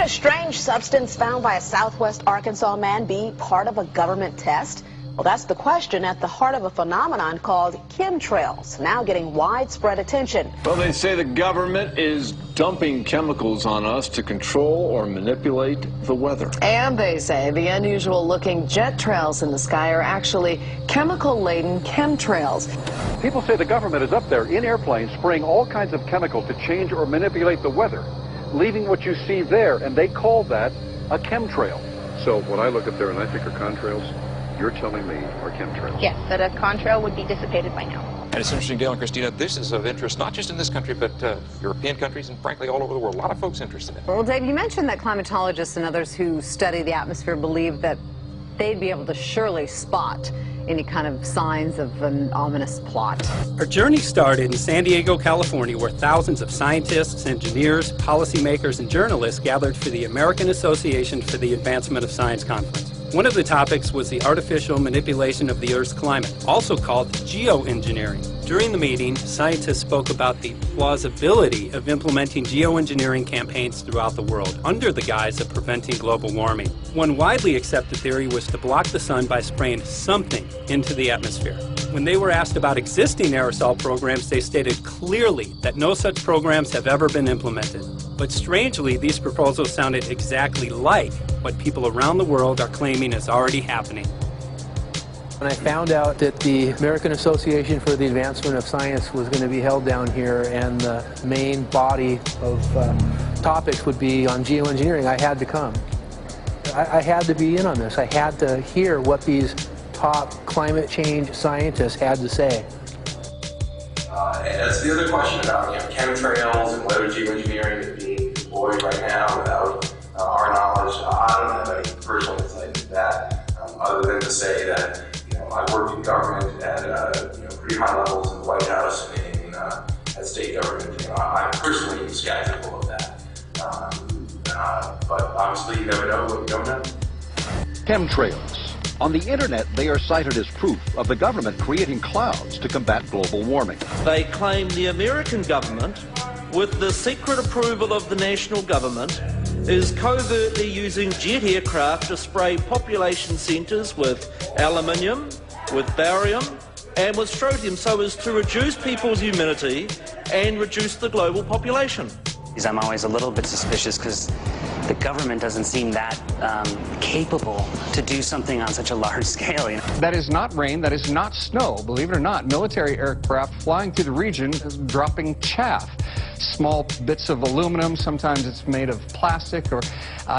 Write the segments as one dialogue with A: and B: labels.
A: Could a strange substance found by a Southwest Arkansas man be part of a government test? Well, that's the question at the heart of a phenomenon called chemtrails, now getting widespread attention.
B: Well, they say the government is dumping chemicals on us to control or manipulate the weather.
C: And they say the unusual-looking jet trails in the sky are actually chemical-laden chemtrails.
D: People say the government is up there in airplanes spraying all kinds of chemicals to change or manipulate the weather, leaving what you see there, and they call that a chemtrail. So what I look up there and I think are contrails, you're telling me are chemtrails?
E: Yes, that a contrail would be dissipated by now.
F: And it's interesting, Dale and Christina, this is of interest not just in this country, but European countries and frankly all over the world. A lot of folks interested in it.
G: Well, Dave, you mentioned that climatologists and others who study the atmosphere believe that they'd be able to surely spot any kind of signs of an ominous plot.
H: Our journey started in San Diego, California, where thousands of scientists, engineers, policymakers, and journalists gathered for the American Association for the Advancement of Science Conference. One of the topics was the artificial manipulation of the Earth's climate, also called geoengineering. During the meeting, scientists spoke about the plausibility of implementing geoengineering campaigns throughout the world under the guise of preventing global warming. One widely accepted theory was to block the sun by spraying something into the atmosphere. When they were asked about existing aerosol programs, they stated clearly that no such programs have ever been implemented. But strangely, these proposals sounded exactly like what people around the world are claiming is already happening.
I: When I found out that the American Association for the Advancement of Science was going to be held down here and the main body of topics would be on geoengineering, I had to come. I had to be in on this. I had to hear what these top climate change scientists had to say.
J: And that's the other question about chemtrails and whether geoengineering is being deployed right now without our knowledge. I don't have any personal insight into that, other than to say that I worked in government at pretty high levels in the White House and at state government. I'm personally skeptical of that. But obviously you never know what you don't know.
D: Chemtrails. On the internet, they are cited as proof of the government creating clouds to combat global warming.
K: They claim the American government, with the secret approval of the national government, is covertly using jet aircraft to spray population centres with aluminium, with barium and with strontium so as to reduce people's immunity and reduce the global population.
L: I'm always a little bit suspicious because the government doesn't seem that capable to do something on such a large scale.
M: That is not rain, that is not snow. Believe it or not, military aircraft flying through the region dropping chaff. Small bits of aluminum, sometimes it's made of plastic or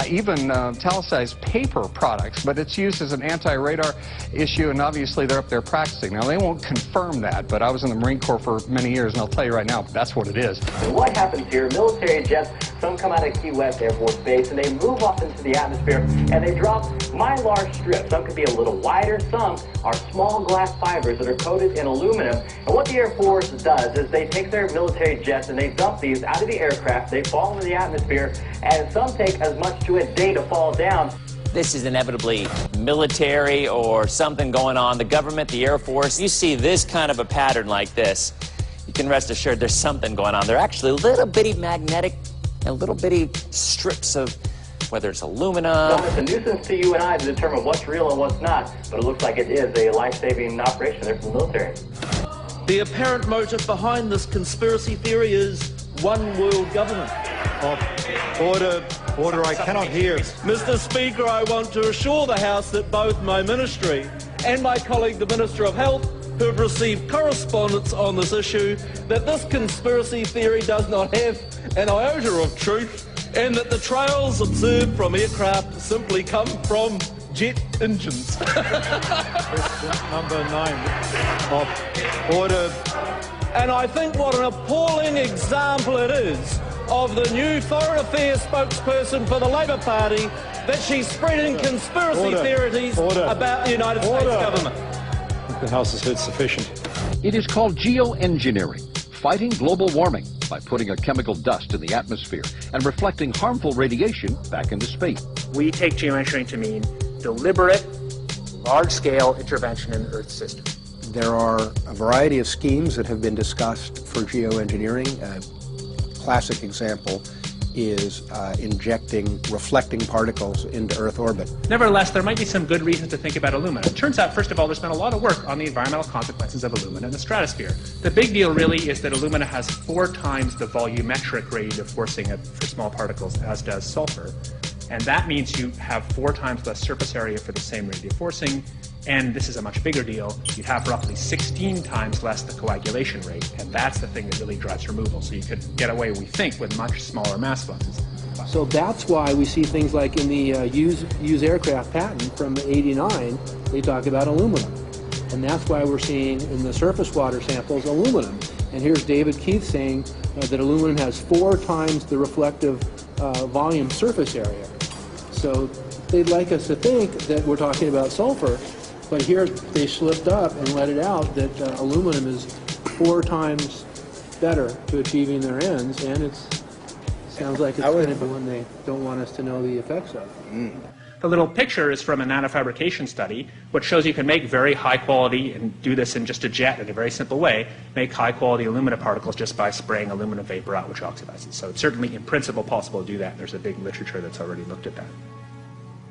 M: even talicized paper products, but it's used as an anti-radar issue, and obviously they're up there practicing. Now, they won't confirm that, but I was in the Marine Corps for many years, and I'll tell you right now, that's what it is.
N: And what happens here, military jets, some come out of Key West Air Force Base, and they move off into the atmosphere, and they drop mylar strips. Some could be a little wider, some are small glass fibers that are coated in aluminum. And what the Air Force does is they take their military jets and they dump these out of the aircraft, they fall into the atmosphere, and some take as much to a day to fall down.
O: This is inevitably military or something going on. The government, the Air Force, you see this kind of a pattern like this, you can rest assured there's something going on. They're actually little bitty magnetic and little bitty strips of, whether it's aluminum.
N: No, it's a nuisance to you and I to determine what's real and what's not, but it looks like it is a life-saving operation there from the military.
K: The apparent motive behind this conspiracy theory is one world government.
P: Order, I cannot hear.
K: Mr. Speaker, I want to assure the House that both my ministry and my colleague, the Minister of Health, who have received correspondence on this issue, that this conspiracy theory does not have an iota of truth, and that the trails observed from aircraft simply come from jet engines.
P: Question number 9. Order.
K: And I think what an appalling example it is of the new Foreign Affairs spokesperson for the Labour Party that she's spreading conspiracy theories about the United States government.
P: The House has heard sufficient.
D: It is called geoengineering, fighting global warming by putting a chemical dust in the atmosphere and reflecting harmful radiation back into space.
Q: We take geoengineering to mean deliberate, large-scale intervention in the Earth's system.
R: There are a variety of schemes that have been discussed for geoengineering. A classic example is injecting reflecting particles into Earth orbit.
Q: Nevertheless, there might be some good reasons to think about alumina. It turns out, first of all, there's been a lot of work on the environmental consequences of alumina in the stratosphere. The big deal really is that alumina has 4 times the volumetric rate of forcing for small particles as does sulfur. And that means you have 4 times less surface area for the same rate of forcing. And this is a much bigger deal. You'd have roughly 16 times less the coagulation rate. And that's the thing that really drives removal. So you could get away, we think, with much smaller mass fluxes.
I: So that's why we see things like in the use aircraft patent from '89, they talk about aluminum. And that's why we're seeing in the surface water samples aluminum. And here's David Keith saying that aluminum has 4 times the reflective volume surface area. So they'd like us to think that we're talking about sulfur, but here they slipped up and let it out that aluminum is 4 times better to achieving their ends, and it sounds like it's going to be one they don't want us to know the effects of.
Q: The little picture is from a nanofabrication study, which shows you can make very high quality, and do this in just a jet in a very simple way, make high quality alumina particles just by spraying aluminum vapor out, which oxidizes. So it's certainly in principle possible to do that. There's a big literature that's already looked at that.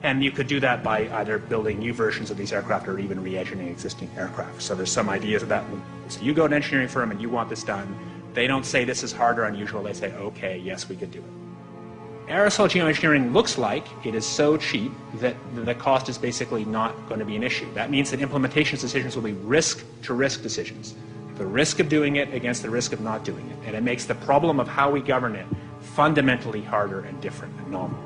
Q: And you could do that by either building new versions of these aircraft or even re-engineering existing aircraft. So there's some ideas of that. So you go to an engineering firm and you want this done. They don't say this is hard or unusual. They say, okay, yes, we could do it. Aerosol geoengineering looks like it is so cheap that the cost is basically not going to be an issue. That means that implementation decisions will be risk-to-risk decisions. The risk of doing it against the risk of not doing it. And it makes the problem of how we govern it fundamentally harder and different and novel.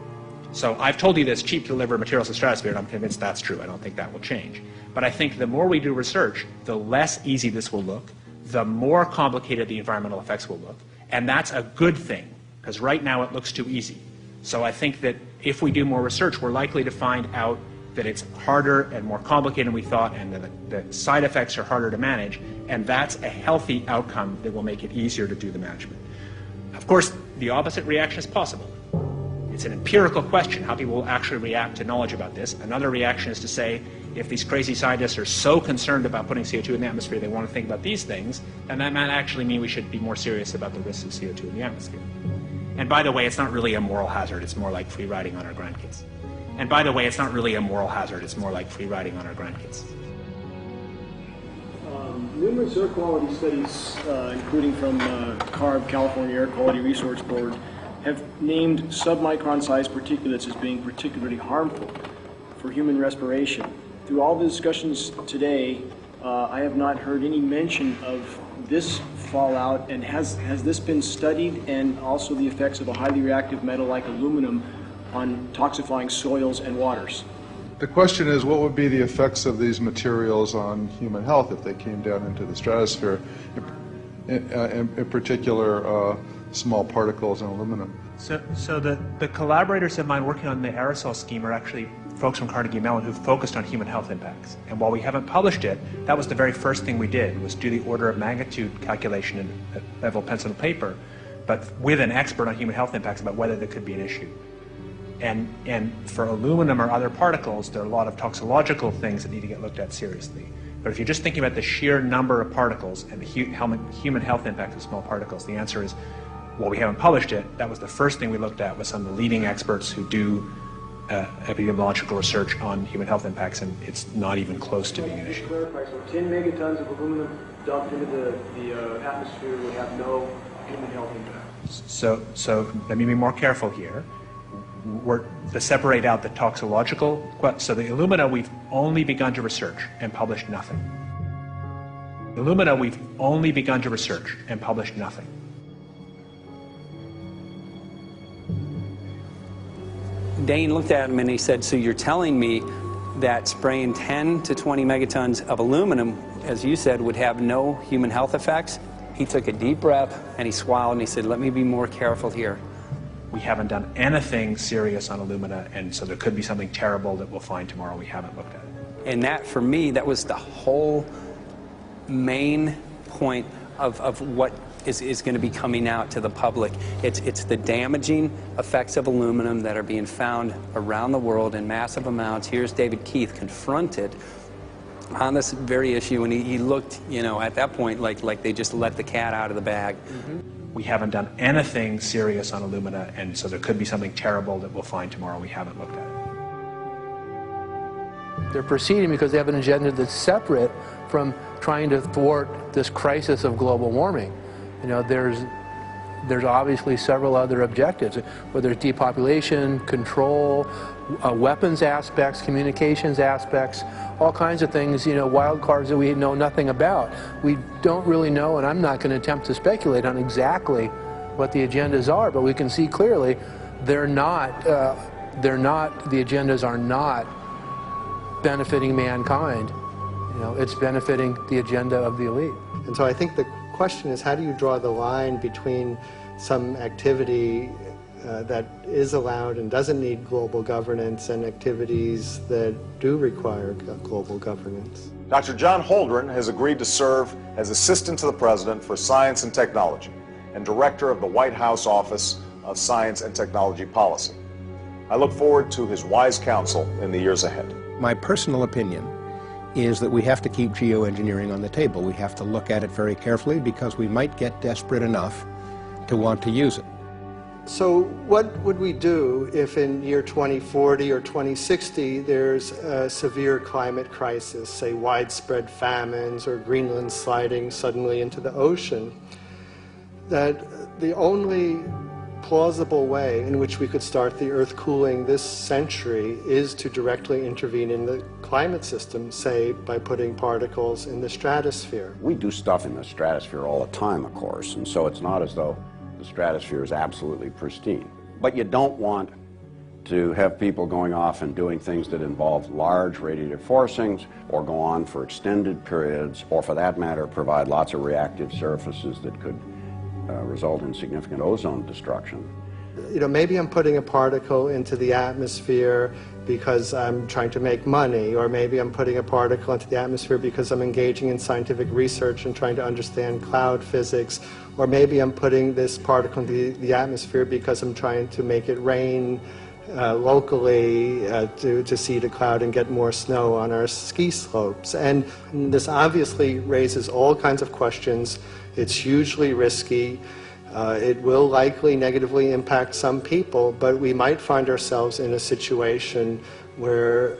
Q: So I've told you that it's cheap to deliver materials to the stratosphere, and I'm convinced that's true. I don't think that will change. But I think the more we do research, the less easy this will look, the more complicated the environmental effects will look. And that's a good thing, because right now it looks too easy. So I think that if we do more research, we're likely to find out that it's harder and more complicated than we thought, and that the side effects are harder to manage, and that's a healthy outcome that will make it easier to do the management. Of course, the opposite reaction is possible. It's an empirical question, how people will actually react to knowledge about this. Another reaction is to say, if these crazy scientists are so concerned about putting CO2 in the atmosphere, they want to think about these things, then that might actually mean we should be more serious about the risks of CO2 in the atmosphere. And by the way, it's not really a moral hazard, it's more like free riding on our grandkids. And by the way, it's not really a moral hazard, it's more like free riding on our grandkids.
S: Numerous air quality studies, including from CARB, California Air Quality Resource Board, have named submicron-sized particulates as being particularly harmful for human respiration. Through all the discussions today, I have not heard any mention of this fallout, and has this been studied, and also the effects of a highly reactive metal like aluminum on toxifying soils and waters?
T: The question is, what would be the effects of these materials on human health if they came down into the stratosphere, in particular small particles and aluminum?
Q: So the collaborators of mine working on the aerosol scheme are actually folks from Carnegie Mellon who focused on human health impacts. And while we haven't published it, that was the very first thing we did, was do the order of magnitude calculation in level pencil and paper, but with an expert on human health impacts about whether there could be an issue. And for aluminum or other particles, there are a lot of toxicological things that need to get looked at seriously. But if you're just thinking about the sheer number of particles and the human health impact of small particles, the answer is, well, we haven't published it. That was the first thing we looked at with some of the leading experts who do epidemiological research on human health impacts, and it's not even close to being an issue.
S: Clarify, so 10 megatons of aluminum dumped into the atmosphere would have no human health impact.
Q: So let me be more careful here. To separate out the toxicological, so the alumina we've only begun to research and published nothing. Alumina we've only begun to research and published nothing.
U: Dane looked at him and he said, so you're telling me that spraying 10 to 20 megatons of aluminum, as you said, would have no human health effects? He took a deep breath and he swallowed and he said, let me be more careful here.
Q: We haven't done anything serious on alumina, and so there could be something terrible that we'll find tomorrow. We haven't looked at it.
U: And that, for me, that was the whole main point of what is going to be coming out to the public. It's the damaging effects of aluminum that are being found around the world in massive amounts. Here's David Keith confronted on this very issue, and he looked, you know, at that point like they just let the cat out of the bag.
Q: Mm-hmm. we haven't done anything serious on alumina, and so there could be something terrible that we'll find tomorrow. We haven't looked at it.
I: They're proceeding because they have an agenda that's separate from trying to thwart this crisis of global warming. You know, there's obviously several other objectives, whether it's depopulation, control, weapons aspects, communications aspects, all kinds of things, you know, wild cards that we know nothing about. We don't really know, and I'm not going to attempt to speculate on exactly what the agendas are, but we can see clearly the agendas are not benefiting mankind. You know, it's benefiting the agenda of the elite.
A: And so I think the question is, how do you draw the line between some activity that is allowed and doesn't need global governance and activities that do require global governance?
V: Dr. John Holdren has agreed to serve as Assistant to the President for Science and Technology and Director of the White House Office of Science and Technology Policy. I look forward to his wise counsel in the years ahead.
R: My personal opinion is that we have to keep geoengineering on the table. We have to look at it very carefully because we might get desperate enough to want to use it.
A: So what would we do if in year 2040 or 2060 there's a severe climate crisis, say widespread famines or Greenland sliding suddenly into the ocean? That the only plausible way in which we could start the Earth cooling this century is to directly intervene in the climate system, say by putting particles in the stratosphere.
W: We do stuff in the stratosphere all the time, of course, and so it's not as though the stratosphere is absolutely pristine. But you don't want to have people going off and doing things that involve large radiative forcings or go on for extended periods, or for that matter provide lots of reactive surfaces that could result in significant ozone destruction.
A: You know, maybe I'm putting a particle into the atmosphere because I'm trying to make money, or maybe I'm putting a particle into the atmosphere because I'm engaging in scientific research and trying to understand cloud physics, or maybe I'm putting this particle into the atmosphere because I'm trying to make it rain locally to seed a cloud and get more snow on our ski slopes. And this obviously raises all kinds of questions. It's hugely risky. It will likely negatively impact some people, but we might find ourselves in a situation where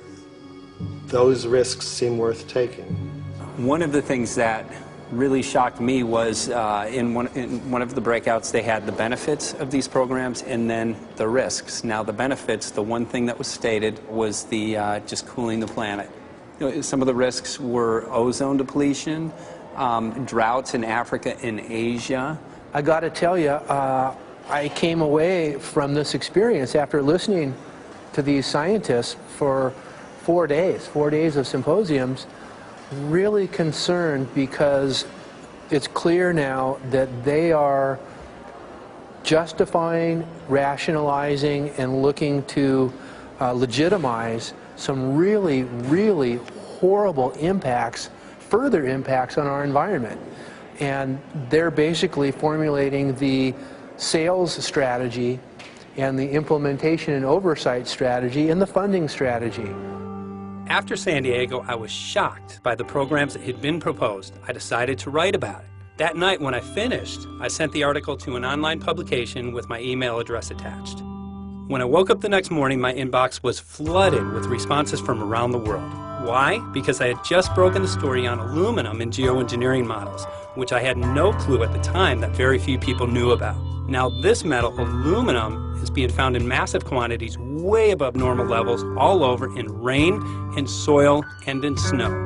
A: those risks seem worth taking.
U: One of the things that really shocked me was in one of the breakouts they had the benefits of these programs and then the risks. Now the benefits, the one thing that was stated was the just cooling the planet. You know, some of the risks were ozone depletion, droughts in Africa and Asia.
I: I got to tell you, I came away from this experience after listening to these scientists for 4 days of symposiums, really concerned because it's clear now that they are justifying, rationalizing, and looking to legitimize some really, really horrible impacts, further impacts on our environment. And they're basically formulating the sales strategy and the implementation and oversight strategy and the funding strategy.
H: After San Diego, I was shocked by the programs that had been proposed. I decided to write about it. That night when I finished, I sent the article to an online publication with my email address attached. When I woke up the next morning, my inbox was flooded with responses from around the world. Why? Because I had just broken the story on aluminum in geoengineering models, which I had no clue at the time that very few people knew about. Now this metal, aluminum, is being found in massive quantities way above normal levels all over in rain, in soil, and in snow.